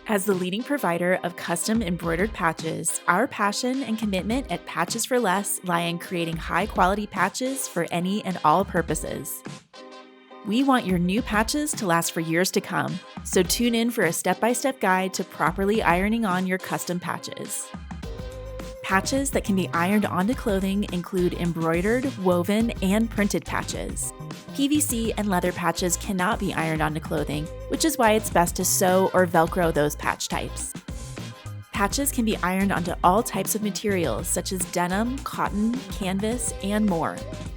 As the leading provider of custom embroidered patches, our passion and commitment at Patches for Less lie in creating high-quality patches for any and all purposes. We want your new patches to last for years to come, so tune in for a step-by-step guide to properly ironing on your custom patches. Patches that can be ironed onto clothing include embroidered, woven, and printed patches. PVC and leather patches cannot be ironed onto clothing, which is why it's best to sew or Velcro those patch types. Patches can be ironed onto all types of materials such as denim, cotton, canvas, and more.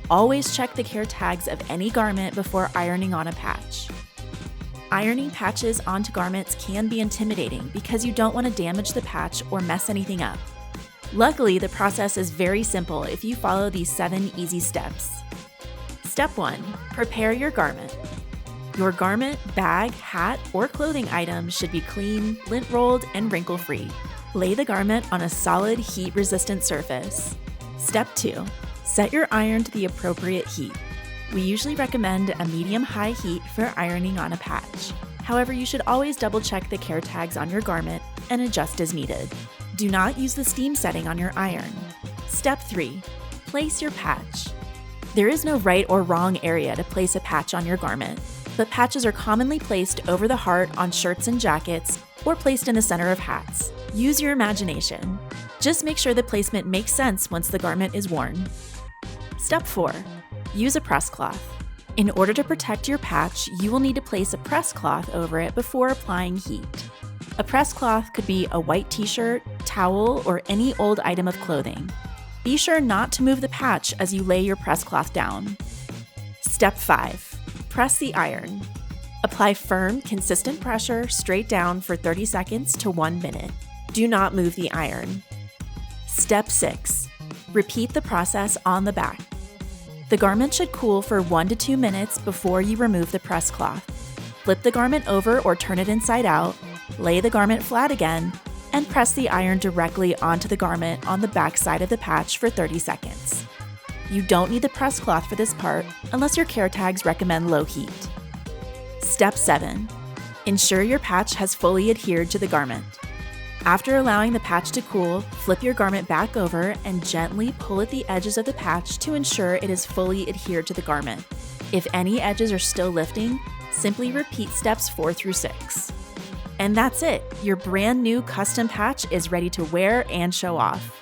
Always check the care tags of any garment before ironing on a patch. Ironing patches onto garments can be intimidating because you don't want to damage the patch or mess anything up. Luckily, the process is very simple if you follow these 7 easy steps. Step 1. Prepare your garment. Your garment, bag, hat, or clothing item should be clean, lint-rolled, and wrinkle-free. Lay the garment on a solid, heat-resistant surface. Step 2. Set your iron to the appropriate heat. We usually recommend a medium-high heat for ironing on a patch. However, you should always double-check the care tags on your garment and adjust as needed. Do not use the steam setting on your iron. Step 3. Place your patch. There is no right or wrong area to place a patch on your garment, but patches are commonly placed over the heart on shirts and jackets or placed in the center of hats. Use your imagination. Just make sure the placement makes sense once the garment is worn. Step 4. Use a press cloth. In order to protect your patch, you will need to place a press cloth over it before applying heat. A press cloth could be a white t-shirt, towel, or any old item of clothing. Be sure not to move the patch as you lay your press cloth down. Step 5. Press the iron. Apply firm, consistent pressure straight down for 30 seconds to 1 minute. Do not move the iron. Step 6. Repeat the process on the back. The garment should cool for 1 to 2 minutes before you remove the press cloth. Flip the garment over or turn it inside out, lay the garment flat again, and press the iron directly onto the garment on the back side of the patch for 30 seconds. You don't need the press cloth for this part unless your care tags recommend low heat. Step 7. Ensure your patch has fully adhered to the garment. After allowing the patch to cool, flip your garment back over and gently pull at the edges of the patch to ensure it is fully adhered to the garment. If any edges are still lifting, simply repeat steps 4 through 6. And that's it. Your brand new custom patch is ready to wear and show off.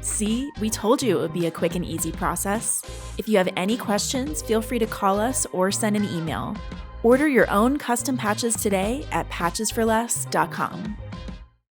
See, we told you it would be a quick and easy process. If you have any questions, feel free to call us or send an email. Order your own custom patches today at patchesforless.com.